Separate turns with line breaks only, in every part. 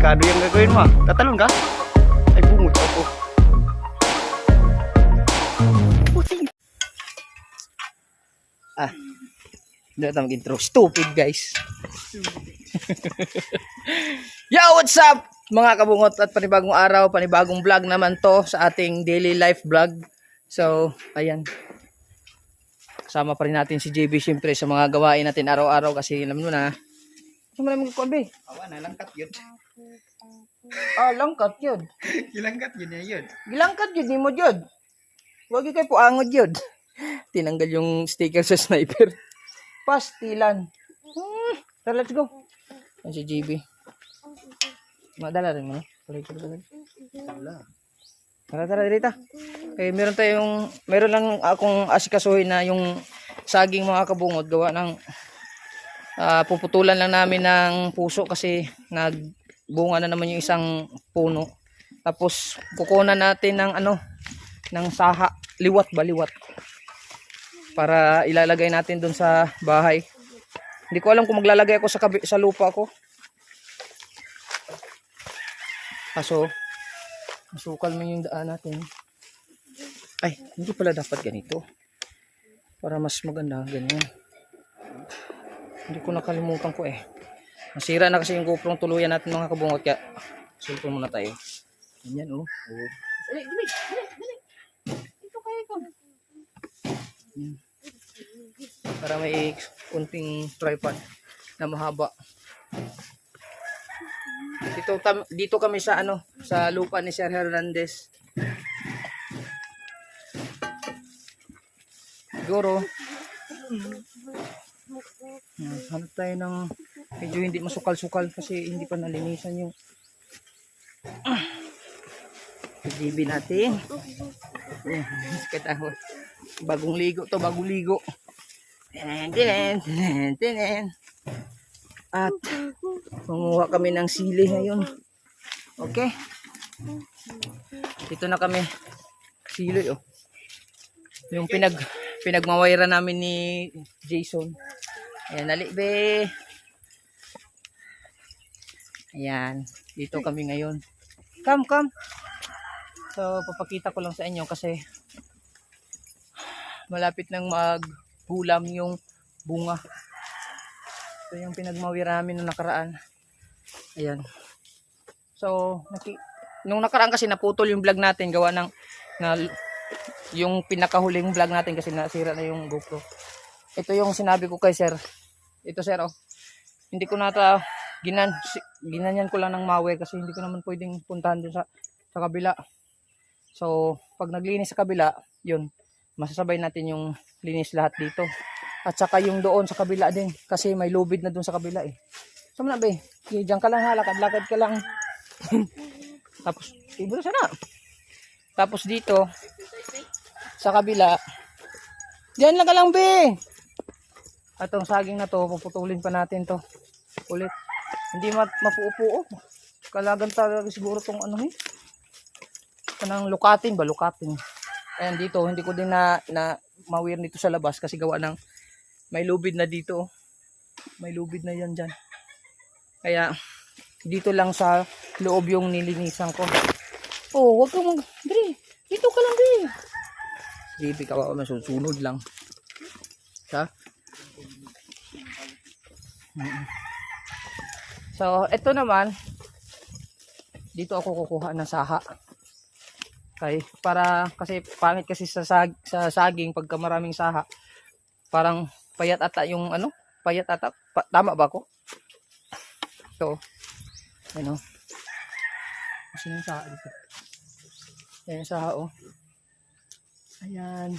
delikado yung gagawin mo. Tatalon ka? Ay, bungot ako. Puting.
Hindi na mag-intro. Stupid, guys. Yo, what's up? Mga kabungot at panibagong araw, panibagong vlog naman to sa ating daily life vlog. So, ayan. Kasama pa rin natin si JB syempre sa mga gawain natin araw-araw kasi alam mo na. Ano mo namin kukuha, be?
Awa na, langkat yun.
Langkat yun.
Ilangkat yun na yun.
Gilangkat yun, di mo yun. Huwag yung kayo puangod yun. Tinanggal yung sticker sa sniper. Pastilan. Tara, let's go. Yan si JB. Madala rin mo, no? Tara, Rita. Okay, meron lang akong asikasuhin na yung saging mga kabungod. Gawa ng, puputulan lang namin ng puso kasi nagbunga na naman yung isang puno. Tapos, kukunan natin ng ng saha. Liwat. Para ilalagay natin dun sa bahay. Hindi ko alam kung maglalagay ako sa lupa ko. Kaso, masukal man yung daan natin. Ay, hindi pala dapat ganito. Para mas maganda, ganyan. Hindi ko nakalimutan ko eh. Nasira na kasi yung GoPro tuluyan natin mga kabungot. Kaya, sulpon muna tayo. Ganyan oh. Dali. Ito kayo ito. Para may kunting tripod na mahaba. Dito kami sa sa lupa ni Sir Hernandez. Siguro hanap tayo ng medyo hindi masukal-sukal kasi hindi pa nalinisan yung GB natin. Katawa. Bagong ligo. Tenen. At manguha kami ng sili ngayon. Okay. Dito na kami. Sili oh. Yung pinagmawayra namin ni Jason. Ayan, dali be. Ayan, dito kami ngayon. Come. So, papakita ko lang sa inyo kasi malapit nang magbulam yung bunga. Ito yung pinagmawira namin nung nakaraan. Ayan. So, nung nakaraan kasi naputol yung vlog natin. Gawa ng yung pinakahuling vlog natin kasi nasira na yung GoPro. Ito yung sinabi ko kay Sir. Ito Sir oh. Hindi ko ginanyan ko lang ng mawe kasi hindi ko naman pwedeng puntahan dun sa kabila. So, pag naglinis sa kabila, yun. Masasabay natin yung linis lahat dito. At saka yung doon sa kabila din. Kasi may lubid na doon sa kabila eh. So na be, diyan ka lang ha, lakad-lakad ka lang. Tapos, ibro sana. Tapos dito, sa kabila, diyan lang ka lang be. At tong saging na to, puputulin pa natin to. Ulit. Hindi mapuupo. Kalagan talaga siguro tong kanang lukatin. Ayan dito, hindi ko din na mawir nito sa labas kasi gawa ng may lubid na dito. May lubid na yan dyan. Kaya dito lang sa loob yung nilinisan ko. Oh, wag kang dito ka lang, Dre. Sige, ka ba masusunod lang. Ha? So, ito naman dito ako kukuha ng saha. Okay, kasi pangit kasi sa saging pagka maraming saha. Parang payat ata yung payat ata. Tama ba ako? So, kasi yung saha dito. Ayan yung saha oh. Ayan.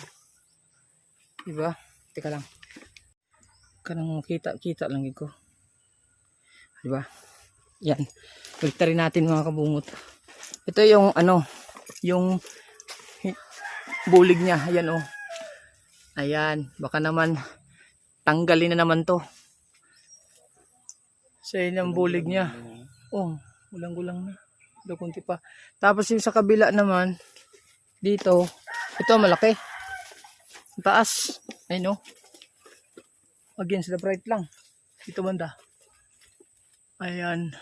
Diba? Teka lang. Kanang kita lang ito. Diba? Yan. Balik rin natin mga kabungot. Ito yung yung bulig niya. Ayan oh. Ayan. Baka naman tanggalin na naman to. Sa yung bulig niya. Oh, gulang-gulang na. Ito kunti pa. Tapos yung sa kabila naman dito. Ito malaki. Taas. Ayun oh. Against the bright lang. Ito banda. Ayan.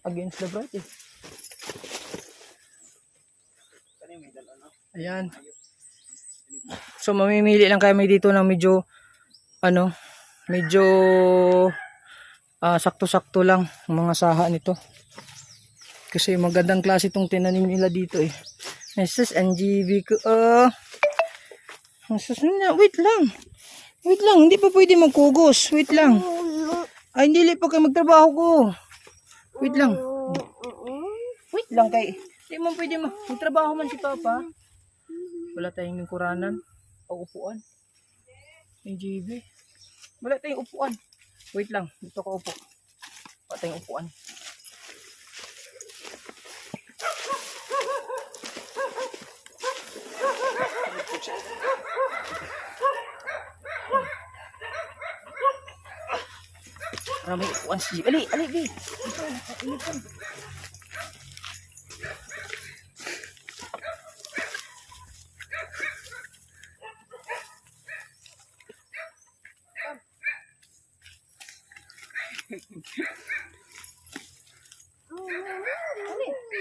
against the bright eh. Ayan. So mamimili lang kami dito ng medyo medyo sakto-sakto lang ang mga saha nito. Kasi magandang klase itong tinanim nila dito eh. Sus, NGV ko. Sus, wait lang. Wait lang, hindi pa pwede magkugos. Wait lang. Ay, hindi pa kayo magtrabaho ko. Wait lang. Wait lang kay. Hindi mo pwede magtrabaho man si Papa. Wala tayong lingkuranan o upuan. NGV. Wala tayong upuan. Wait lang, dito ko upo. Wala tayong upuan. May upuan si G. Ali, B. Ito.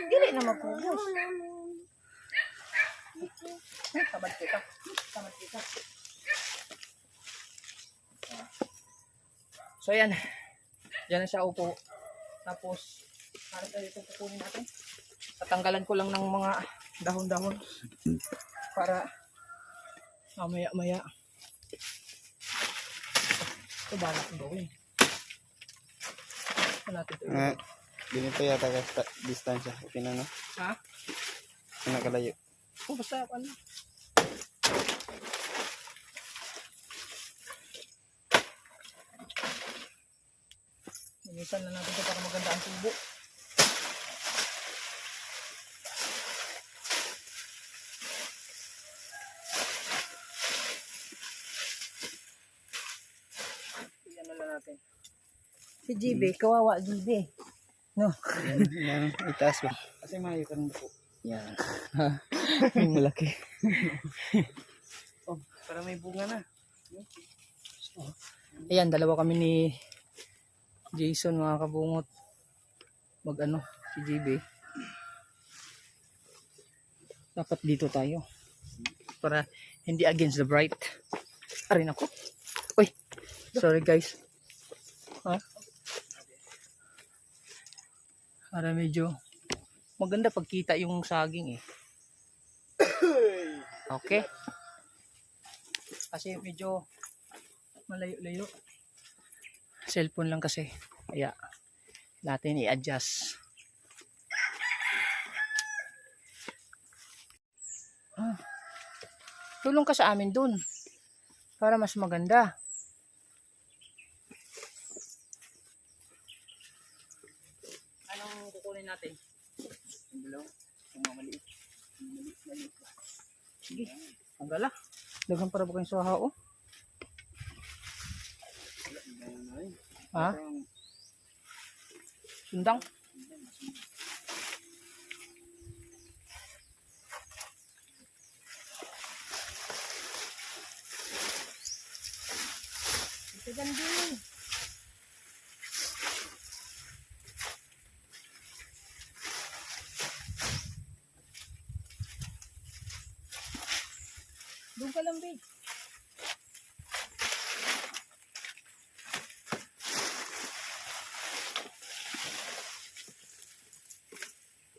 Dili na magpugos. Tamad kita. So yan. Diyan na siya upo. Tapos, ano tayo ito kukunin natin? Tatanggalan ko lang ng mga dahon-dahon para mamaya-maya. Ito ba natin gawin? Ito natin ito.
Ganito yata ka distansya. Okay na, no?
Ha?
Nakalayo.
Basta ano? Linisan na natin ito para maganda ang tubo. Yan na lang natin. Si GB, kawawa GB. No.
Yan, itaas ba? Kasi mayo ka rin po.
Yan. Yung malaki.
Oh, para may bunga na.
Ayan, dalawa kami ni Jason mga kabungot. Si GB. Dapat dito tayo. Para hindi against the bright. Arin ako. Uy, sorry guys. Para medyo maganda pagkita yung saging eh. Okay. Kasi medyo malayo-layo. Cellphone lang kasi. Kaya natin i-adjust. Tulong ka sa amin dun. Para mas maganda. Anong kukunin natin?
Yung dalaw. Yung mga maliit. Maliit.
Sige. Ang gala. Dagang para ba kayong suha oh? Ha? Sundang? Ito din. Doon ka lang, babe.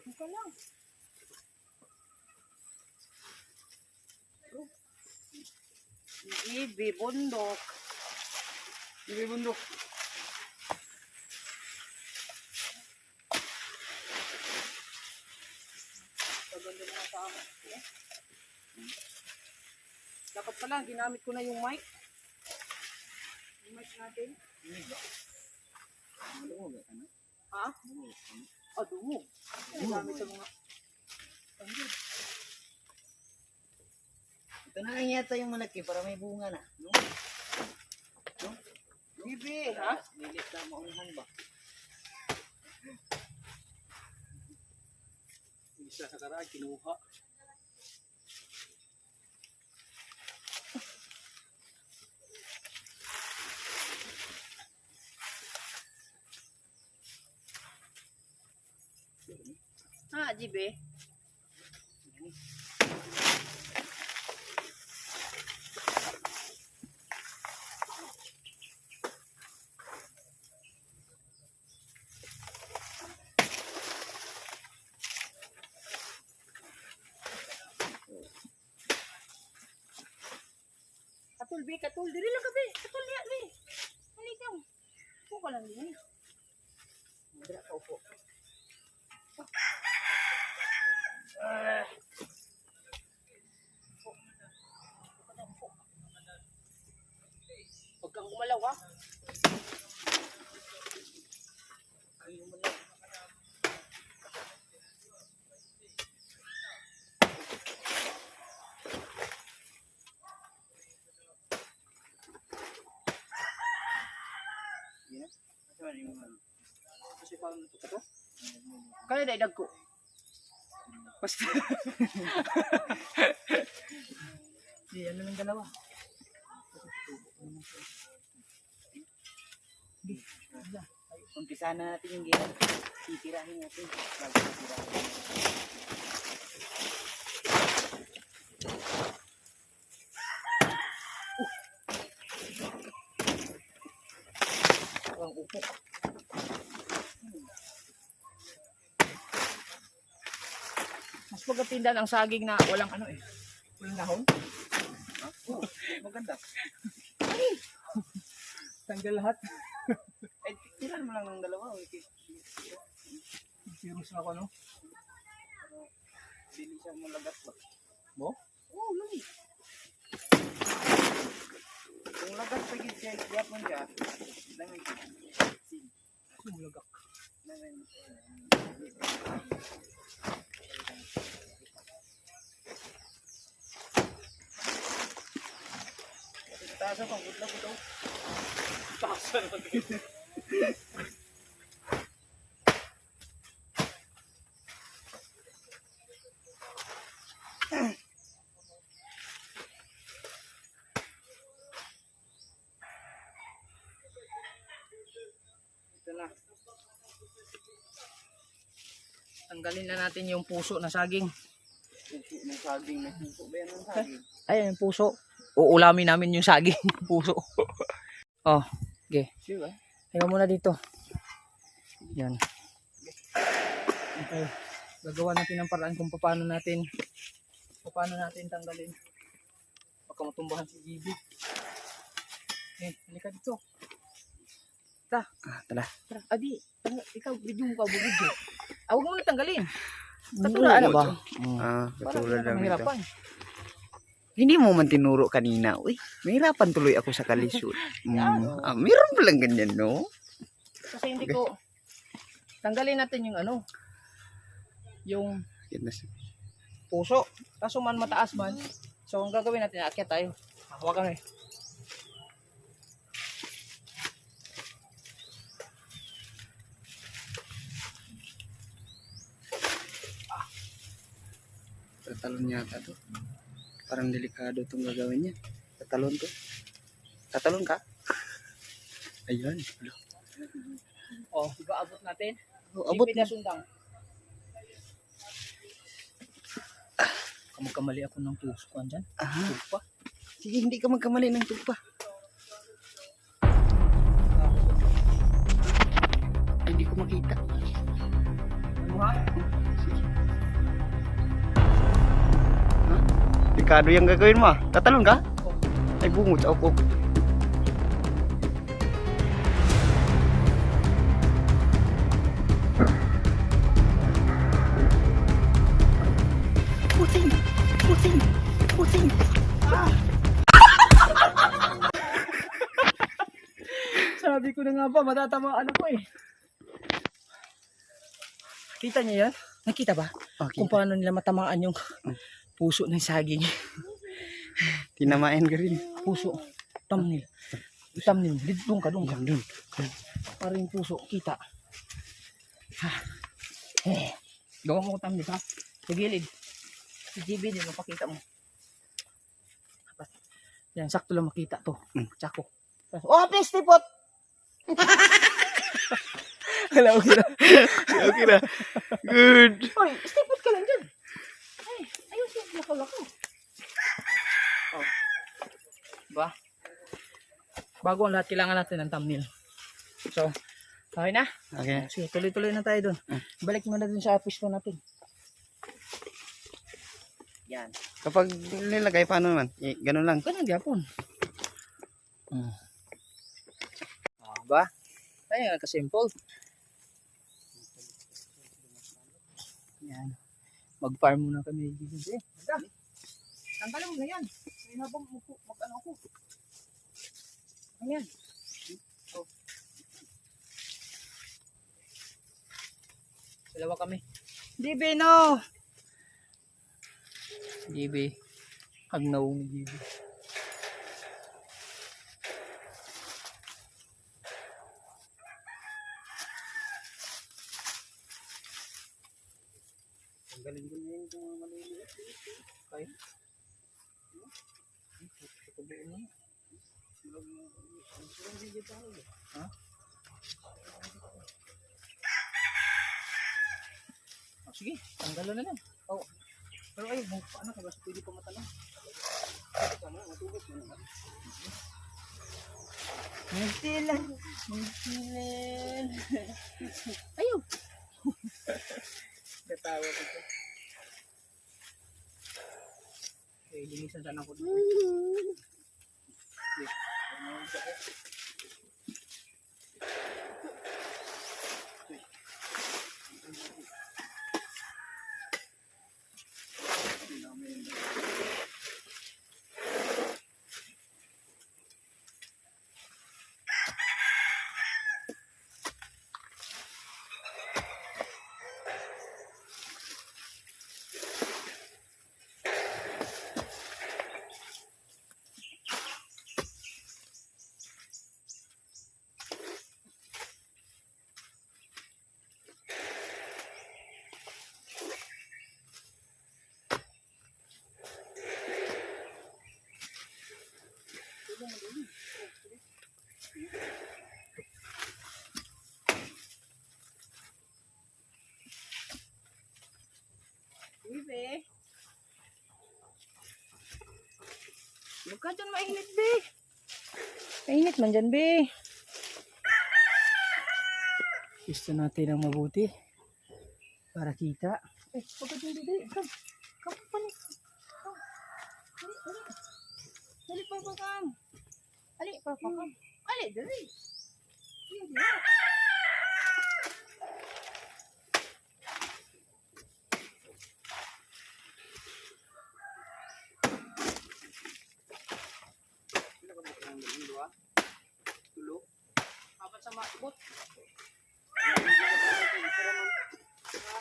Doon ka lang. Ibi, bundok.
Ibi, bundok.
Paganda na sa amin. Dapat pala, ginamit ko na yung mic. Yung mic natin.
Malungo ba? Ano?
Ha? Dungo. Ginamit sa mga...
Ito na lang yata yung malaki para may bunga na. No? No?
Bibi, ha?
Lilit na maunahan ba?
Isa sa karaan, kinuha. Ha, jibe. Katul, be, katul. Diri lang ka, be. Katul niya, be. Halika. Upo ka lang din. Dira ka, upo. Huwag kang gumalaw, ha? Huwag kang gumalaw. Kaya daidag ko. Basta. Di, ano ng dalawa? Di, wala. Umpisa na natin yung game. Titirahin natin. Bago titirahin. Ang upo. Mas magatindan ang saging na walang ano eh. Walang dahon.
Oh, maganda.
Tanggal lahat.
Eh, tiran mo lang ng dalawa. Okay.
Serious na ako, no?
Dili siya malagat ba?
Mo? Oo, lagi.
Kung lagat pa gid siya, yapon siya. Dangan siya.
Sumulagak.
Dangan. Taas ang pangutla ko daw. Taas ang pangutla. Ito na.
Tanggalin na natin yung puso na saging.
Puso ng saging. May puso ba yan ng saging?
Ayan yung puso. Uulamin namin yung saging. Puso. Oh, okay.
Diba?
Tingnan muna dito. Yan. Okay. Gagawa natin ng paraan kung paano natin tanggalin. Baka matumbahan si GB. Eh, halika dito. Ta.
Tala.
Tara, adi. Ikaw, video mo ka, video. Huwag mo na tanggalin.
Katulaan
ba?
Katulad
Para
lang ito.
mahirapan.
Hindi mo man tinuro kanina. Uy, mahirapan tuloy ako sa kalisod. Meron pa lang ganyan, no?
Kasi hindi ko, tanggalin natin yung ano, yung puso. Kaso man mataas man. So ang gagawin natin, aakyat tayo. Hawakan eh.
Tatalon yata to. Parang delikado itong gagawin niya. Tatalon to. Tatalon ka? Ayan.
Oh, diba abot natin?
Abot
na sundang. Kamagkamali ako ng puso ko andyan. Tupa.
Sige, hindi ka magkamali ng tupa. Ay, hindi ko makita.
Ano ha?
Delikado yung gagawin mo. Tatalon ka? Ay, bungot sa upo. Pusing! Pusing! Pusing!
Sabi ko na nga ba, matatamaan ako eh. Kita niyo yan? Nakita ba?
Okay.
Kung paano nila matamaan yung puso ng saging.
Tinamaan ka rin.
Puso. Thumbnail. Thumbnail. Doon ka, doon ka.
Doon.
Para yung puso, kita. Ha. Gawa mo ko thumbnail ha. Sa gilid. Si GB din, mapakita mo. Yan, sakto lang makita to. Tsako. Oh, peste pot!
Wala, okay na. Okay na. Good.
Hoy, stay put ka lang dyan. Ay, ayun siya, lako-lako. Oh. Ba? Bago ang lahat, kailangan natin ng thumbnail. So, okay na?
Okay.
Sige, tuloy-tuloy na tayo doon. Balik mo na dun sa office ko natin. Yan.
Kapag nilagay, paano naman? Ganun lang.
Ganun gyapon. Ba? Ay, ka-simple. Yan. Mag-farm muna kami dito. Tanggalin mo na yan. Ay, habang mag-ano ako. Ayan. Oh. Dalawa kami. Dibe, no! Dibe. Hagnaw ni Dibe. Tanggalin ko na yun kung mga maliliit. Okay. Ha? Oh, sige, tanggalan na lang. Oh. Pero ay, paano ka ba? Pwede pa matanong. Magtilan. Magtilan. Ayaw. Katawa ko ito. Okay, linisan sana ako dito. Okay. Be. Huwag ka dyan mainit, be. Mainit man dyan, be. Gusto natin ang mabuti para kita. Eh, huwag ka dyan, be. Come. Come, palik. Come. Dali. Dali, papakam. Ali, papakam. Ali, dali. Dali. Tulo. Apat sa makbot.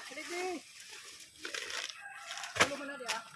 Sige. Tulo mo na di ah.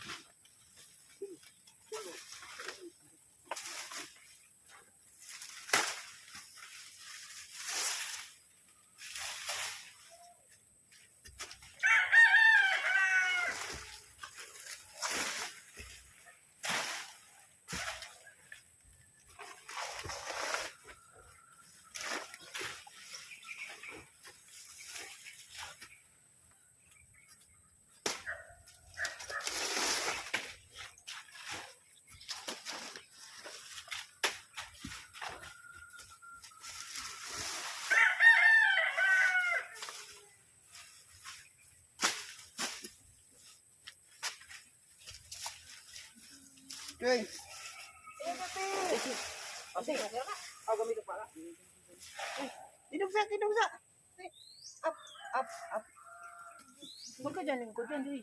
Okay.
Kasi, ako gamit pala.
Dinugsa.
Up. Huwag ka dyan, lingkod yan, di.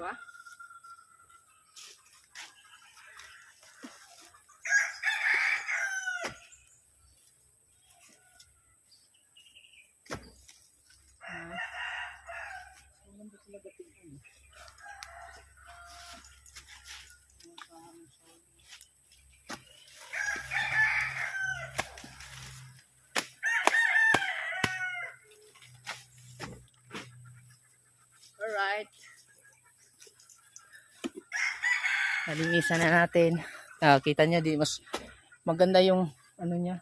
ba? Alright. Nalinisan na natin. Kita niya di mas maganda yung ano niya.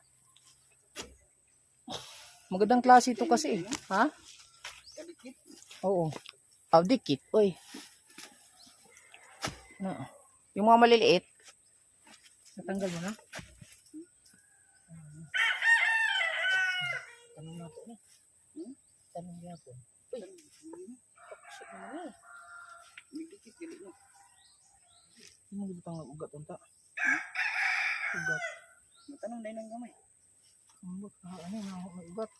Magandang klase ito kasi. Ha?
Kadikit.
Oo. Dikit. Uy. No. Yung mga maliliit. Natanggal mo na? Tanong natin eh. Tanong niya po. Uy. Pakasok naman eh.
Nagdikit gili mo.
Hindi mo gilitang ugat unta. Ugat.
Matanong na ng gamay.
Ugat.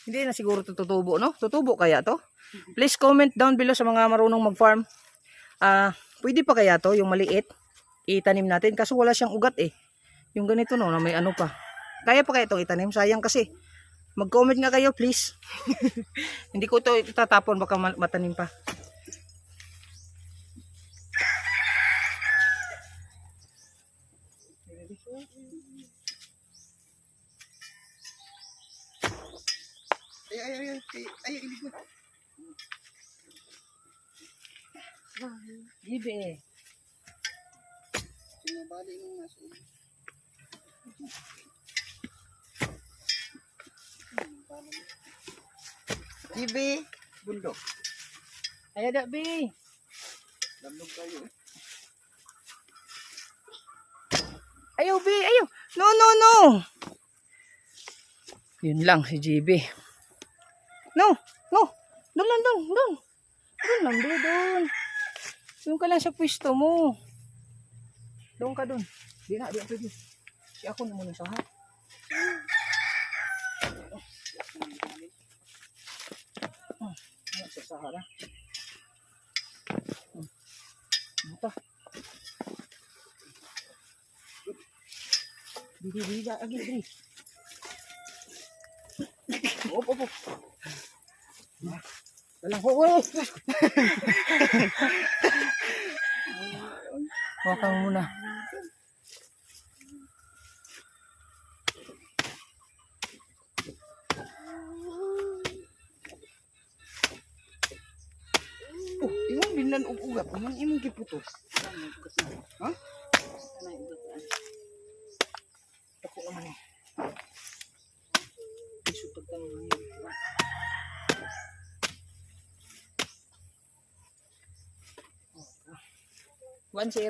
Hindi na siguro tutubo, no? Tutubo kaya to? Please comment down below sa mga marunong mag-farm. Pwede pa kaya to, yung maliit? Itanim natin. Kaso wala siyang ugat eh. Yung ganito no, na may ano pa. Kaya pa kaya itong itanim? Sayang kasi. Mag-comment nga kayo, please. Hindi ko ito itatapon, baka matanim pa.
Ay, ilig mo.
Gibe.
Sinabali nung naso. Gibe. Bundok.
Ay, ada, bi.
Lamnog tayo.
Ayaw, bi. Ayaw. No, no, no. Yun lang si GB. No, no. Doon lang, doon, doon. Doon lang, doon. Doon ka lang sa pwesto mo. Doon ka doon. Di na, di na pwede. Si ako na muna sa ha. Sa Sahara. Mata. Didi, lagi, didi. Op. Dalang ko, weh. Hawakan mo muna.
Imong binan og ugat, imong giputos. Ha?
Ako naman eh. Isutag ka naman yun. 1-0.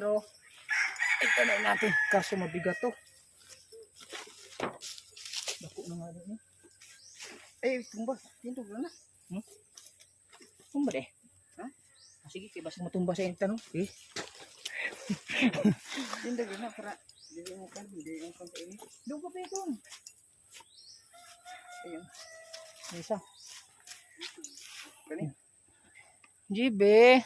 Ito na natin. Kaso mabigat to. Dako na nga rin eh.
Eh, tumba. Tindog na na.
Tumba eh.
Ha?
Sige, kaya basta matumba sa inta no? Eh.
Tindog na para hindi mo kan, hindi mo kan ini.
Doon ka pa ito.
Ayun.
Isa.
Kani.
Jibe.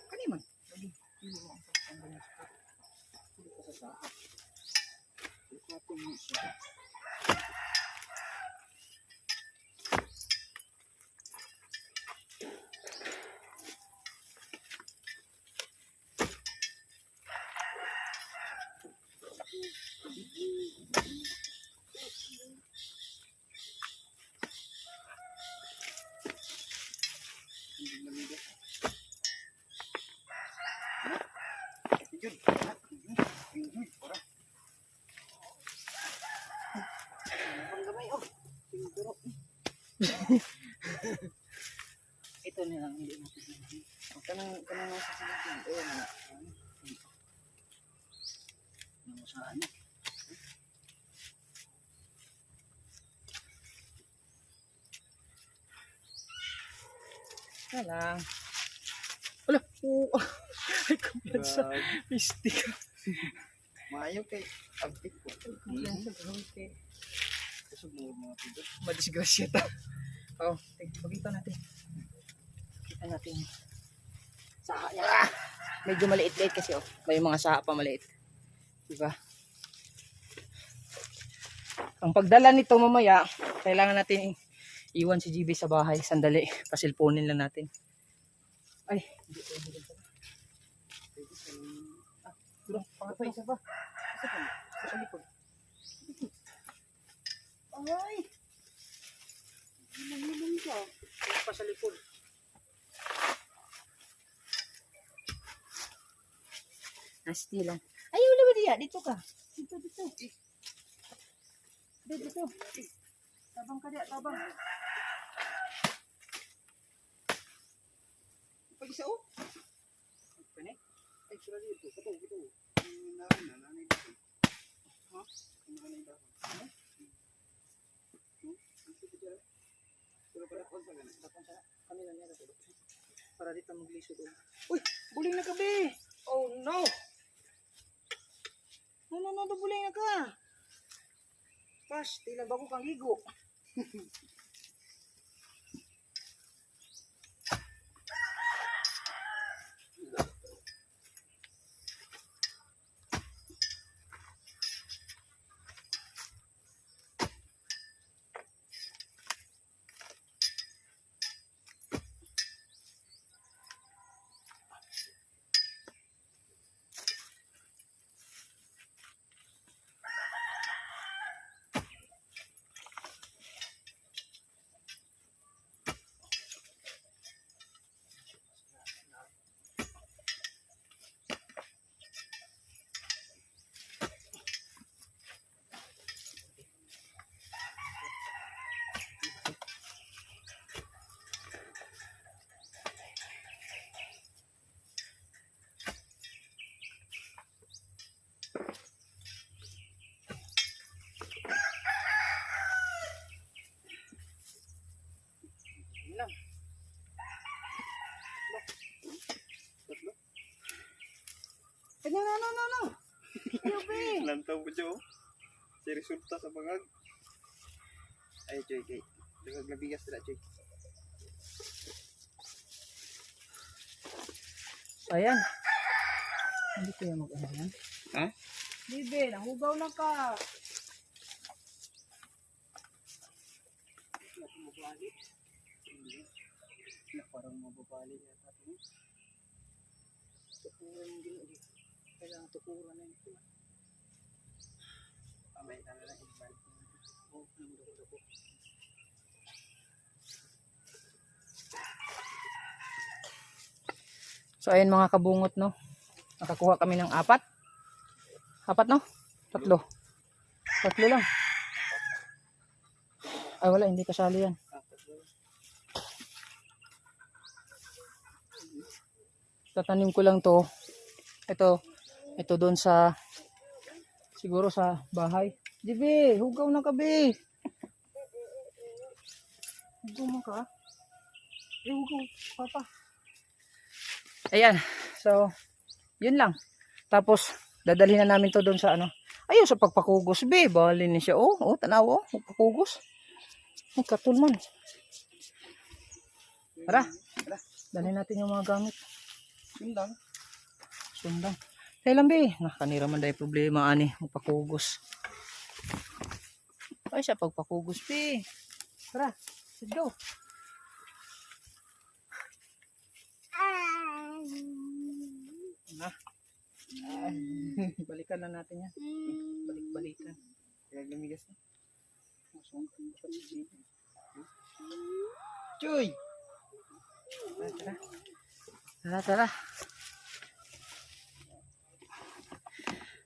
Kani man.
Ito na lang. Hindi natin.
Kanang nasa sinatin. Ayun na.
Saan? Lang. Wala. Ay, kumpiyansa. Mystic.
Maayo kay abtik ko.
Kumpiyansa.
Kusog mo mga pido.
Madisgrasya ta. Oh, pagkita natin. Kita natin. Saha niya. Medyo maliit-liit kasi oh. May mga saha pa maliit. Diba? Ang pagdala nito mamaya, kailangan natin iwan si GB sa bahay. Sandali, pasilponin lang natin. Ay, hindi ko hindi ko. Bro, pangat pa isa pa. Isa pa. Sa likod. Ay! Nangilong ka. Isa pa sa likod. Asti lang. Ay, wala ba diya? Dito ka. Dito. Dito. Tabang ka diya, tabang.
Pag-isa oh.
Pwede?
Ay, sila dito. Kato. Nanay dito. Ha? Nanay dito. Ano? Pero pala kung saan
Kami lang yan. Para dito maglisod. Uy! Buling na ka, be! Oh, no! No, buling na ka! Pas, tila bago kang ligo. No. Yubi!
Lantaw po dyan oh. Si resulta sa bangag. Ay, Choy. Dagag na bigas nila, Choy.
Ayan. Hindi ko yung mag-ano yan.
Ha?
Bibi, nahugaw na ka. Mababali. Hindi. Parang mababali yata. Tukuran yung gino. Kailangan tukuran na ito.
Pamay na lang ibalik.
Oo, namudako-dako. So ayun mga kabungot no. Nakakuha kami ng 4. 4 no? 3. 3 lang. Ay wala, hindi kasali yan. Tatanim ko lang to. Ito doon sa siguro sa bahay. Dibe, hugaw na ka be. Hugaw mo ka. Hugaw, papa. Ayan. So, yun lang. Tapos, dadalhin na namin to doon sa ano. Ayun, sa pagpakugos, be. Bali ni siya. Oh, tanaw, pagpakugos. Ay, katul man. Tara. Dalhin natin yung mga gamit. Sundang. Kailan, be? Kanira man dahil problema, ani. Magpakugos. Ay, siya pagpakugos, be. Tara. Let's go. Balikan na natin yan. Balik-balikan.
Kaya lumigas na. Choy!
Tara.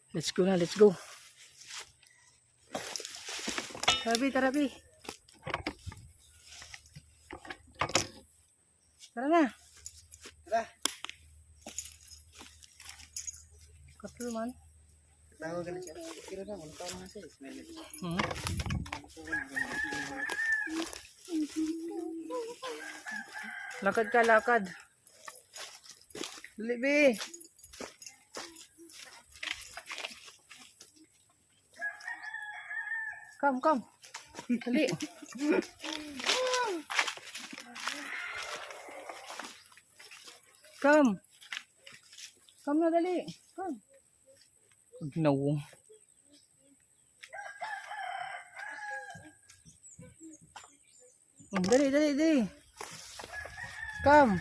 Let's go na, let's go. Tara, Bi. Tara na.
Tara.
Katul man.
Tawag ka na siya. Kira na, walang tawag nga siya. Smell it.
Lakad ka, lakad. Dali, Bi. Come. Dali. Come. Come na, dali. Come. Ginawong. Dali, dali, dali. Come.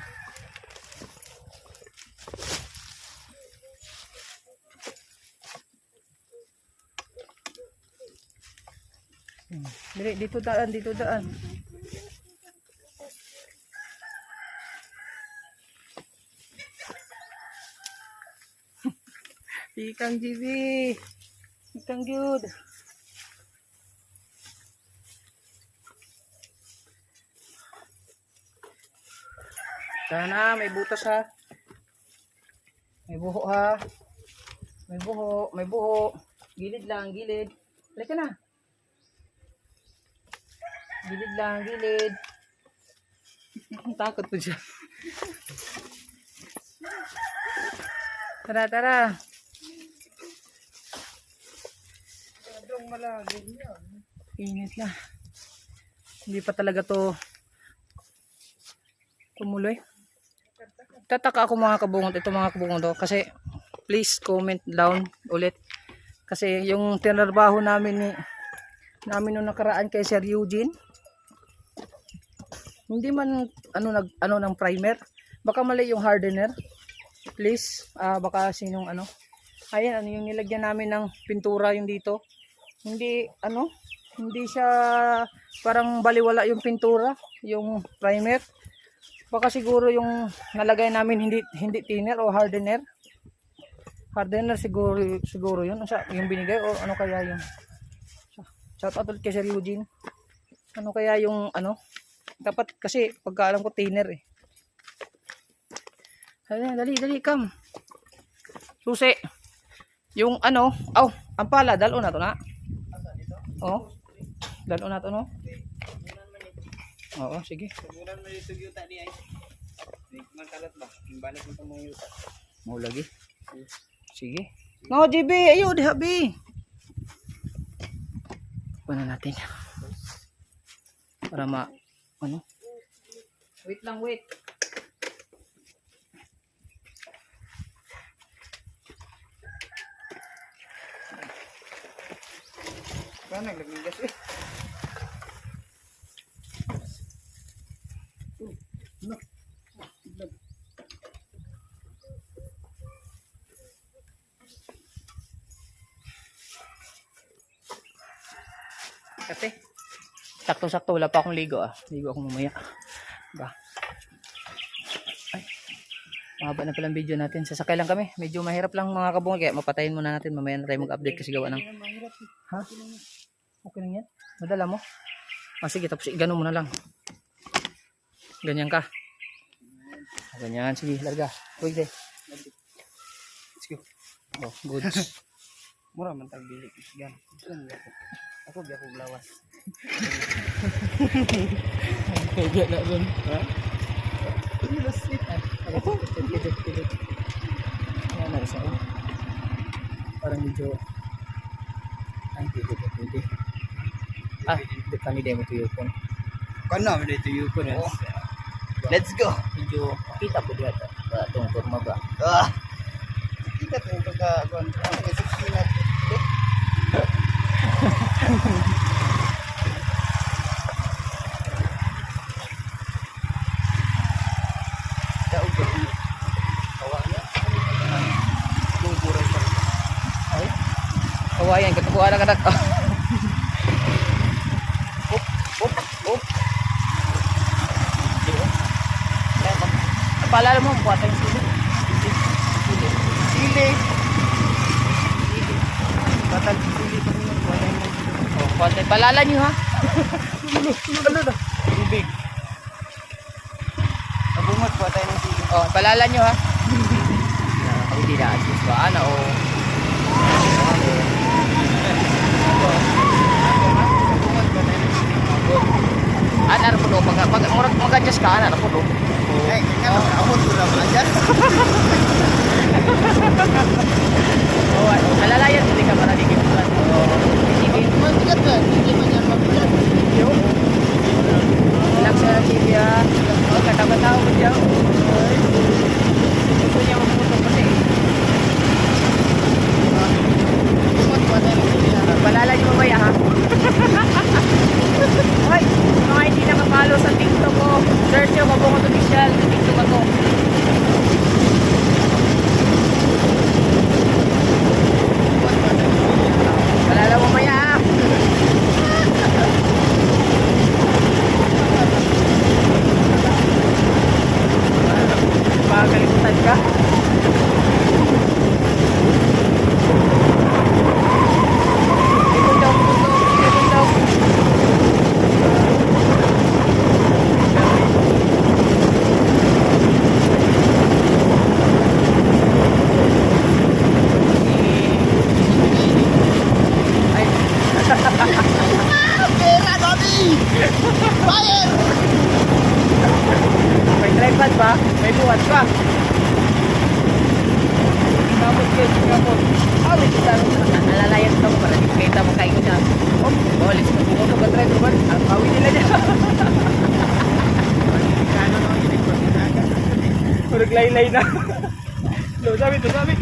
Dali, dito daan, dito daan. Ikang GB. Ikang good. Sana may butas ha. May buho ha. May buho, may buho. Gilid lang, gilid. Halika na. Gilid lang, gilid. Takot po siya. Tara, tara. Init na. Hindi pa talaga to tumuloy. Tataka ako mga kabungot, ito mga kabungot to, kasi please comment down ulit, kasi yung tinarbaho namin nung nakaraan kay Sir Eugene, hindi man ano ng primer, baka mali yung hardener, please, baka sinong ayan, yung nilagyan namin ng pintura yung dito, hindi hindi siya parang baliwala yung pintura, yung primer. Baka siguro yung nalagay namin hindi thinner o hardener. Hardener siguro yun. Yung binigay o ano kaya yung shout out ulit kay Sir Eugene. Ano kaya yung dapat kasi pagkaalam ko thinner eh. Dali, come. Susi. Yung ang pala, dalo na to na. Oh. Dalo na to no. Oo, sige.
Subulan mo dito yuta di ay. Magkalat ba? Imbalik mo itong mga yuta.
Mau lagi. Sige. No, JB, ayo di habi. Paano natin? Para Wait lang, wait.
Kaya naglagay gas eh.
Kasi sakto-sakto, wala pa akong ligo ligo ako mamaya ba. Ay, mahaba na palang video natin, sasakay lang kami, medyo mahirap lang mga kabungo, kaya mapatayin muna natin, mamaya na tayo mag-update kasi gawa ng ha? Okay lang yan? Madala mo? Sige, tapos gano'n mo na lang, ganyan ka, ganyan, sige, larga, pwede, let's go. Oh, good.
Mura man tagbilik yan. Ako biya ko lawas.
Kaya na ron.
Ha?
Ako. Ayan na isa ko. Parang medyo pwede. Ito kami demo to yung phone.
Kana mo dito yung ko. Let's go.
Medyo kita po dito. Itong forma ba?
Kita to yung pagka-gon. Nag-subscribe.
Kawayan, katabuan na kanak. Up. Paalala mo, buhat tayong sili.
Sili.
Batal sili kami yung buhat tayong sili. Buhat tayong. Paalala nyo ha.
Ano na? Tubig. Nabungot po tayo ng sili.
Paalala nyo ha. Ako hindi na-assist ba? Ano po do? Pag mag-adjust ka, ano po do?
Eh, kaya ako ito na ma-adjust.
Alalayan, hindi ka para digit.
Hindi man yan mabigat. Fire!
May tripod pa, may buhat pa. Kapot guys, kapot. Wait, alalayan ito para di kita makain ko dyan. Oh, bolis na buko ito, batry ko ba? Ang kawin nila dyan. Purag laylay na. Lo, sabi to, sabi.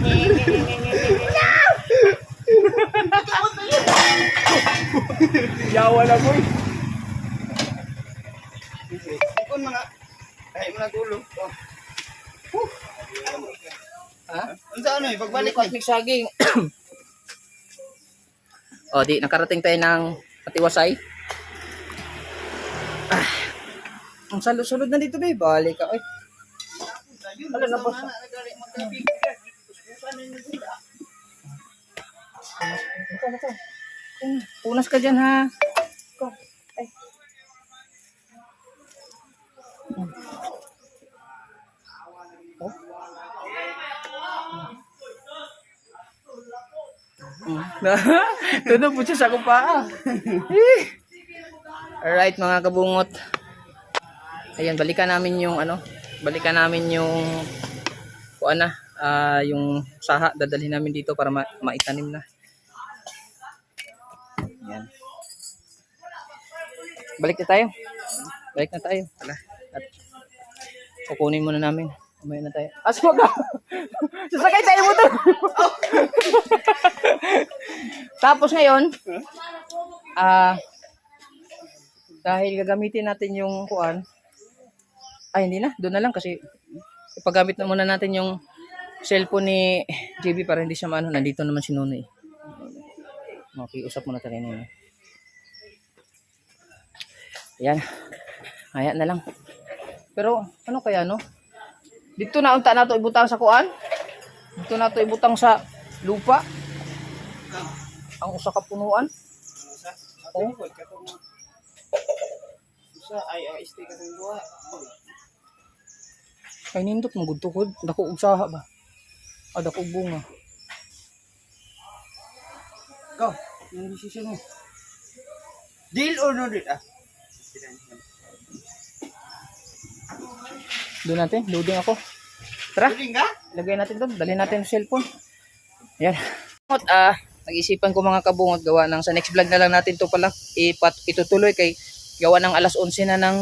Yawa na ko eh.
Ikon mga. Ay mo na tulog. Oh.
Ha?
Unsa ano eh pagbalik
Balik
ni.
saging. O, di, nakarating tayo ng Patiwasay. Ang salud-salud na dito, babe. Balik ka, oy. Wala na, boss. Punas ka dyan, ha? Ikaw. Ay. Oh. Tunog po siya sa kupa. Alright mga kabungot. Ayan, balikan namin yung ano, balikan namin yung kuan na, yung saha dadalhin namin dito para maitanim na. Ayan. Balik na tayo. Balik na tayo. At kukunin muna namin. Umay na tayo. Aswag ka! Sasakay tayo mo to! Tapos ngayon, dahil gagamitin natin yung kuan, hindi na, doon na lang kasi ipagamit na muna natin yung cellphone ni JB para hindi siya maano. Nandito naman si Nonoy. Makiusap muna tayo Nonoy. Ayan. Ayan na lang. Pero ano kaya no? Dito na unta nato ibutang sa kuan. Dito na to ibutang sa lupa. Ang usa ka punuan. Oh.
Sa ay stay ka tong duha.
Kay nindot mong gudtukod, dako og saha ba? Dako og bunga.
Go. Yung decision mo. Deal or no deal?
Doon natin, loading ako. Tara,
Dealing ka?
lagay natin doon, dalhin natin yung cellphone. Yan. Nag-isipan ko mga kabungot gawa ng sa next vlog na lang natin to pala itutuloy kay gawa ng alas 11 na ng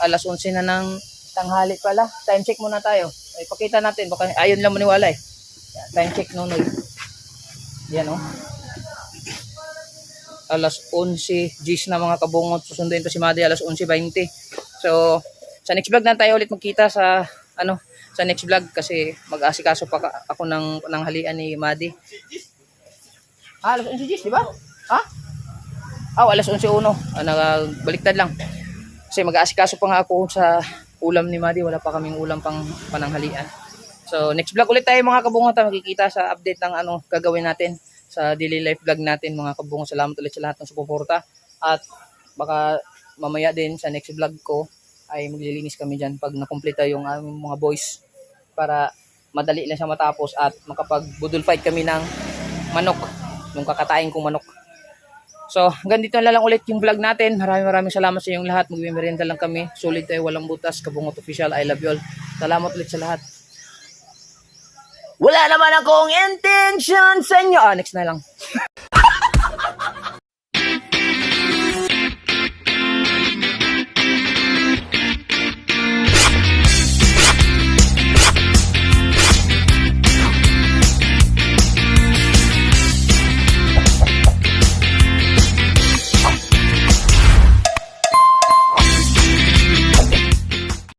alas 11 na ng tanghali pala. Time check muna tayo. Ipakita natin baka ayon lang maniwala eh. Yan, time check Nonoy. Yan oh. Alas 11 G's na mga kabungot. Susunduin to si Madi alas 11:20. So sa next vlog na tayo ulit magkita sa sa next vlog kasi mag-asikaso pa ako ng halian ni Madi. Alas 11 G's, di ba? Ha? Alas 11:01. Baliktad lang. Kasi mag-aasikaso pa nga ako sa ulam ni Madi. Wala pa kaming ulam pang pananghalian. So, next vlog ulit tayo mga kabungot. Makikita sa update ng gagawin natin sa daily life vlog natin mga kabungot. Salamat ulit sa lahat ng suporta. At baka mamaya din sa next vlog ko ay maglilinis kami dyan pag nakumpleta yung aming mga boys para madali lang siya matapos at makapag-budol fight kami ng manok. Yung kakatayin kong manok. So, hanggang dito na lang ulit yung vlog natin. Maraming salamat sa inyong lahat. Magmimerienda lang kami. Solid tayo, walang butas. Kabungot Official, I love you all. Salamat ulit sa lahat. Wala naman akong intention sa inyo. Next na lang.